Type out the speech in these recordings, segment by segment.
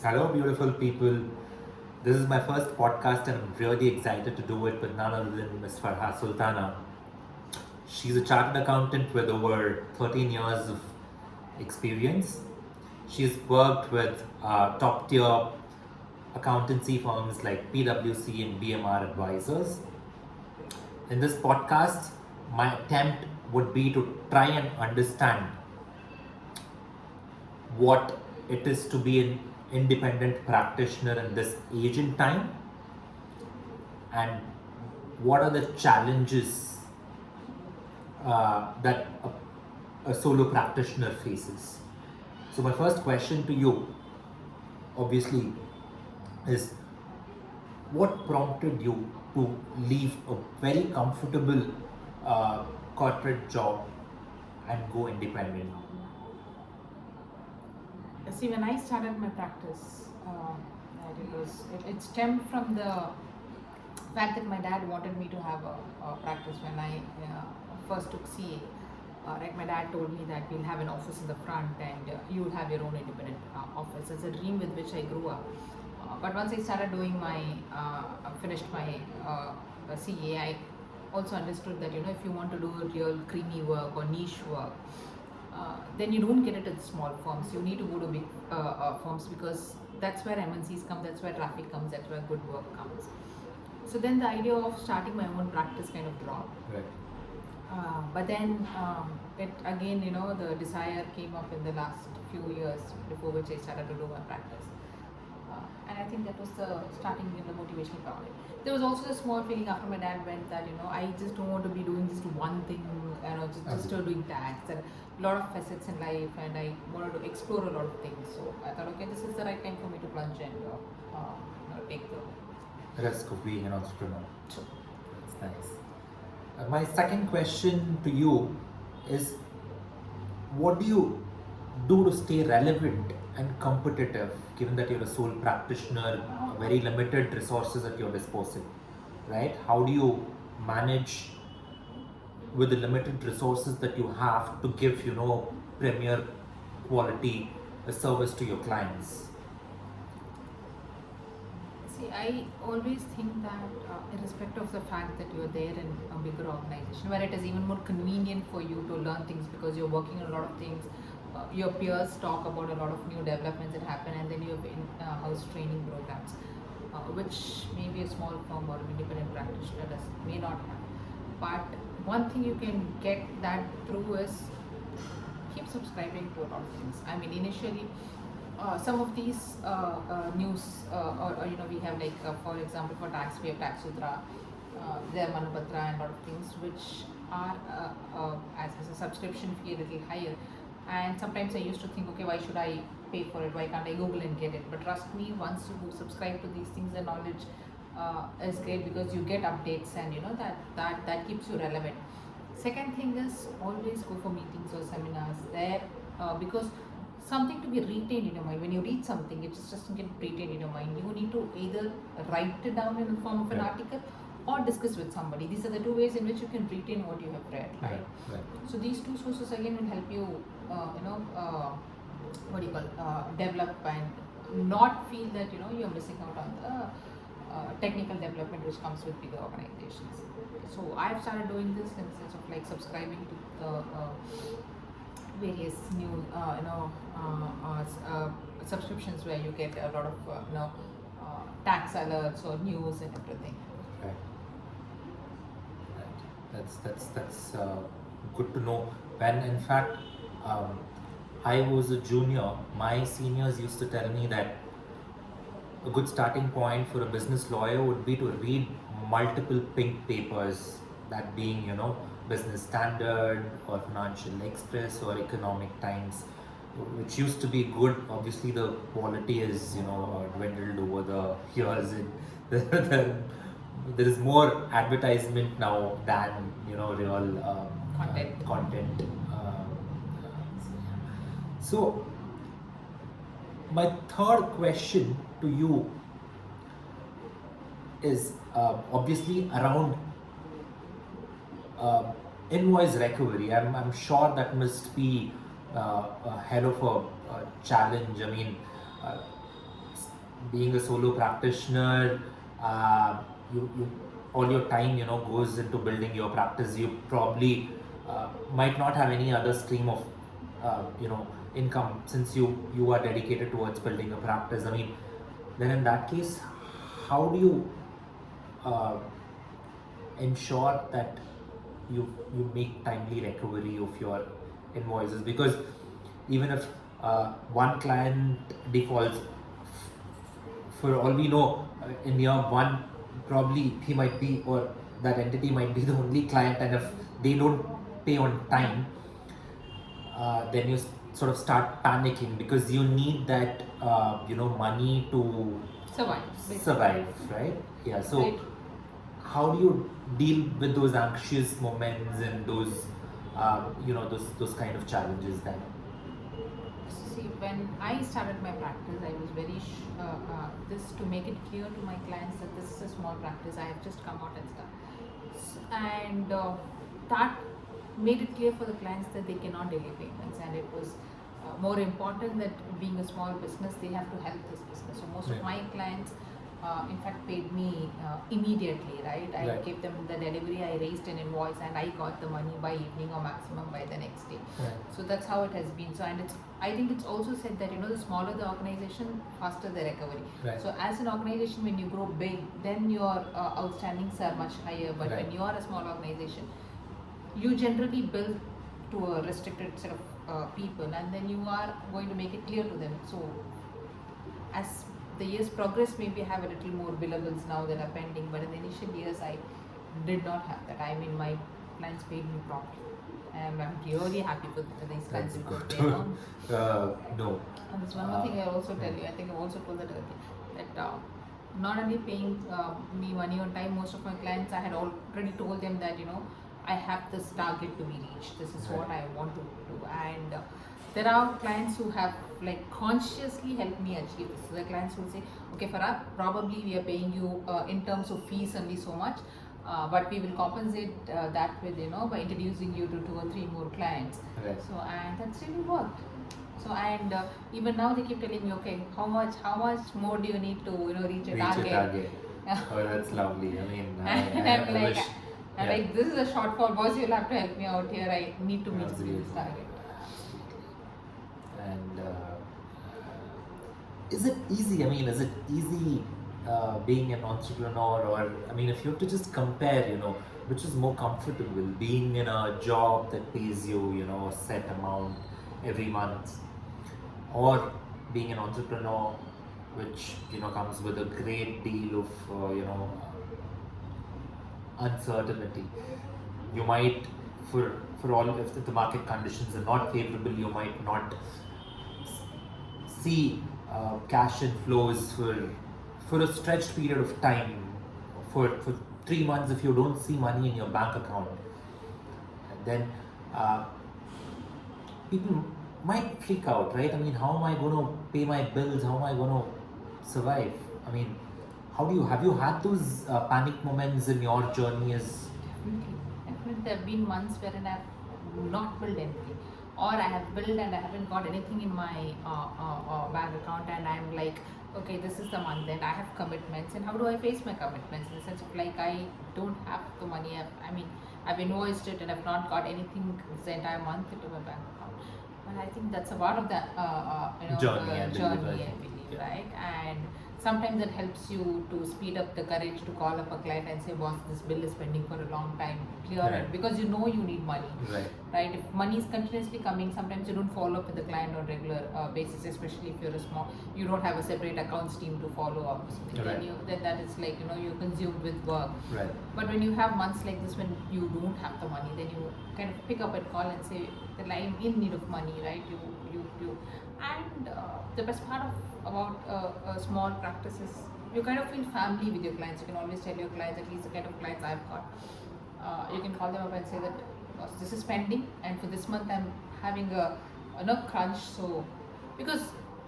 Hello, beautiful people. This is my first podcast, and I'm really excited to do it with none other than Ms. Farha Sultana. She's a chartered accountant with over 13 years of experience. She's worked with top tier accountancy firms like PwC and BMR Advisors. In this podcast, my attempt would be to try and understand what it is to be an independent practitioner in this age and time, and what are the challenges that a solo practitioner faces. So, my first question to you, obviously, is what prompted you to leave a very comfortable corporate job and go independent? See, when I started my practice, it stemmed from the fact that my dad wanted me to have a practice when I first took CA. Right, my dad told me that we'll have an office in the front and you'll have your own independent office. It's a dream with which I grew up. But once I started doing finished my CA, I also understood that if you want to do real creamy work or niche work, then you don't get it at small firms. You need to go to big firms because that's where MNCs come, that's where traffic comes, that's where good work comes. So then the idea of starting my own practice kind of dropped. Right. But then it again, the desire came up in the last few years before which I started to do my practice. And I think that was the starting in the motivation about it. There was also a small feeling after my dad went that I just don't want to be doing just one thing, just doing tax and a lot of facets in life, and I wanted to explore a lot of things. So I thought, okay, this is the right time for me to plunge and take the Risk of being an entrepreneur. Sure. That's nice. My second question to you is, what do you do to stay relevant and competitive, given that you're a sole practitioner, very limited resources at your disposal, right? How do you manage with the limited resources that you have to give, premier quality service to your clients? See, I always think that irrespective of the fact that you're there in a bigger organization where it is even more convenient for you to learn things because you're working on a lot of things, your peers talk about a lot of new developments that happen, and then you have in-house training programs, which maybe a small firm or an independent practitioner may not have. But one thing you can get that through is keep subscribing to a lot of things. I mean, initially, some of these news, or we have like, for example, for tax, we have Tax Sudra, there Manupatra, and a lot of things which are as a subscription fee a little higher. And sometimes I used to think, okay, why should I pay for it? Why can't I Google and get it? But trust me, once you subscribe to these things, the knowledge is great because you get updates, and that keeps you relevant. Second thing is always go for meetings or seminars there, because something to be retained in your mind. When you read something, it just doesn't get retained in your mind. You need to either write it down in the form of an article or discuss with somebody. These are the two ways in which you can retain what you have read, right? So these two sources again will help you, develop and not feel that you're missing out on the technical development which comes with bigger organizations. So I've started doing this in the sense of like subscribing to the various new subscriptions where you get a lot of tax alerts or news and everything. Right. That's good to know. When in fact I was a junior, my seniors used to tell me that a good starting point for a business lawyer would be to read multiple pink papers, that being Business Standard or Financial Express or Economic Times, which used to be good. Obviously the quality is dwindled over the years. There is more advertisement now than real content. So my third question to you is obviously around invoice recovery. I'm sure that must be a hell of a challenge. I mean, being a solo practitioner, you all your time goes into building your practice. You probably might not have any other stream of income, since you are dedicated towards building a practice. I mean, then in that case, how do you uh, ensure that you make timely recovery of your invoices? Because even if one client defaults, for all we know, in year one, probably he might be, or that entity might be the only client, and if they don't pay on time, then you sort of start panicking, because you need that money to Survive, basically. survive, right? Yeah. So Right. how do you deal with those anxious moments and those those kind of challenges then? See, when I started my practice, I was very this to make it clear to my clients that this is a small practice. I have just come out and stuff, and that made it clear for the clients that they cannot delay payments, and it was more important that being a small business, they have to help this business. So most of Right. my clients, in fact, paid me immediately, right? I Right. gave them the delivery, I raised an invoice, and I got the money by evening or maximum by the next day. Right. So that's how it has been. So, and I think it's also said that the smaller the organization, faster the recovery. Right. So as an organization, when you grow big, then your outstandings are much higher. But Right. when you are a small organization, you generally bill to a restricted set of people, and then you are going to make it clear to them. So as the years progress, maybe I have a little more billables now that are pending, but in the initial years I did not have that. I mean, my clients paid me promptly, and I'm really happy with these clients That's because good. they don't. No. And there's one more thing I'll also tell you. I think I've also told that earlier, that not only paying me money on time, most of my clients, I had already told them that I have this target to be reached. This is what I want to do, and there are clients who have like consciously helped me achieve this. So the clients will say, okay, Farah, probably we are paying you in terms of fees only so much. But we will compensate that with by introducing you to 2 or 3 more clients. Right. So, and that's really worked. So, and even now they keep telling me, okay, how much more do you need to reach your Reach target? a target. Oh, that's lovely. I mean, And I I'm like, wish. I'm Yeah. like, this is a shortfall, boss. You'll have to help me out here. I need to meet Absolutely. this target. And is it easy? I mean, is it easy being an entrepreneur? Or, I mean, if you have to just compare, which is more comfortable, being in a job that pays you, a set amount every month, or being an entrepreneur, which, comes with a great deal of, uncertainty. You might, for all, if the market conditions are not favorable, you might not see cash inflows for a stretched period of time. For 3 months, if you don't see money in your bank account, then people might freak out, right? I mean, how am I going to pay my bills? How am I going to survive? I mean, how do you have you had those panic moments in your journey as? Definitely. There have been months wherein I've not billed anything, or I have billed and I haven't got anything in my bank account, and I'm like, okay, this is the month and I have commitments, and how do I face my commitments? In the sense of like, I don't have the money. I mean, I've invoiced it and I've not got anything the entire month into my bank account. But I think that's a part of the Journey, I believe, journey, I I think, believe, yeah. right? And sometimes it helps you to speed up the courage to call up a client and say, boss, this bill is pending for a long time, clear it, Right. because you know you need money. Right. Right? If money is continuously coming, sometimes you don't follow up with the client on regular basis, especially if you're a small, you don't have a separate accounts team to follow up. So Right. then that is like, you're consumed with work. Right. But when you have months like this when you don't have the money, then you kind of pick up and call and say that I'm in need of money, right? You and the best part about a small practice is you kind of feel family with your clients. You can always tell your clients, at least the kind of clients I've got. You can call them up and say that, boss, this is pending, and for this month I'm having a crunch. So because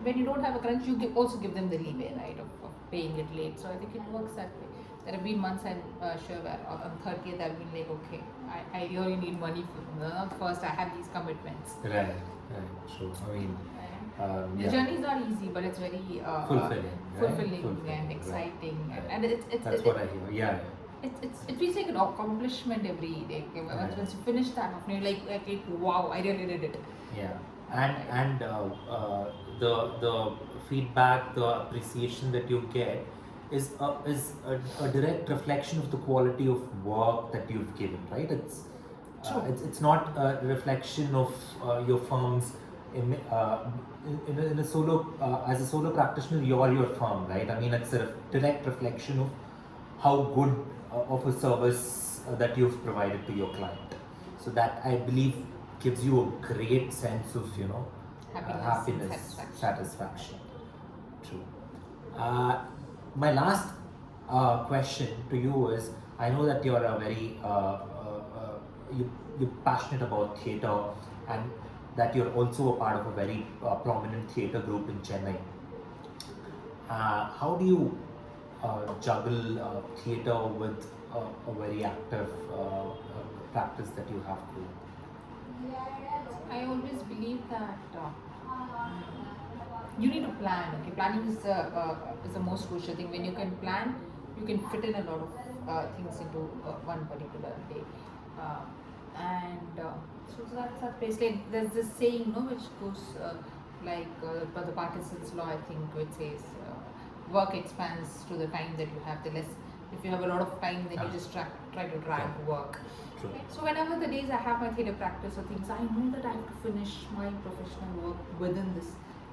when you don't have a crunch, you also give them the leeway, right, of paying it late. So I think it works that way. There have been months I'm sure where on 30th I've been like, okay, I really need money for first. I have these commitments. Right. Right. True. I mean, The yeah, journey is not easy, but it's very fulfilling, right? fulfilling Fulfilling, and right. exciting, Right. and That's what I hear. Yeah, it feels like an accomplishment every day. Okay, Right. once you finish that, you're like wow, I really did it. yeah. And the feedback, the appreciation that you get is a direct reflection of the quality of work that you've given, right? True. It's not a reflection of your firm's in a solo as a solo practitioner, you're your firm, right? I mean, it's a direct reflection of how good of a service that you've provided to your client. So that, I believe, gives you a great sense of Happiness and happiness, satisfaction. satisfaction. True. My last question to you is: I know that you're a very you're passionate about theatre, and that you're also a part of a very prominent theatre group in Chennai. How do you juggle theatre with a very active practice that you have to? I always believe that you need to plan. Okay, planning is the most crucial thing. When you can plan, you can fit in a lot of things into one particular day. Uh, so that's basically, there's this saying, no, which goes by the Parkinson's law, I think, which says work expands to the time that you have. The less, if you have a lot of time, then you just try to drag work. True. So whenever the days I have my theatre practice or things, I know that I have to finish my professional work within this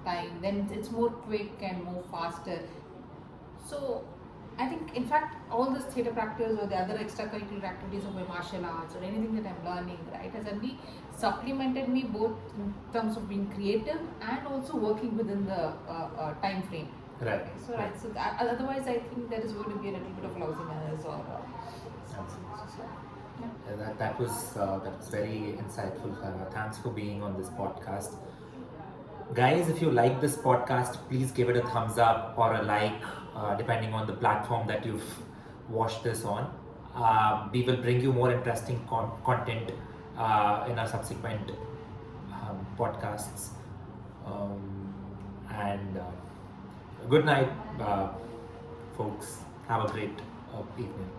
time. Then it's more quick and more faster. So I think, in fact, all this theatre practice or the other extracurricular activities of my martial arts or anything that I'm learning, right, has only supplemented me both in terms of being creative and also working within the time frame. Right. So otherwise, I think there is going to be a little bit of lousiness or. That was very insightful, Farah. Thanks for being on this podcast. Guys, if you like this podcast, please give it a thumbs up or a like, depending on the platform that you've watched this on. We will bring you more interesting content in our subsequent podcasts. And good night, folks. Have a great evening.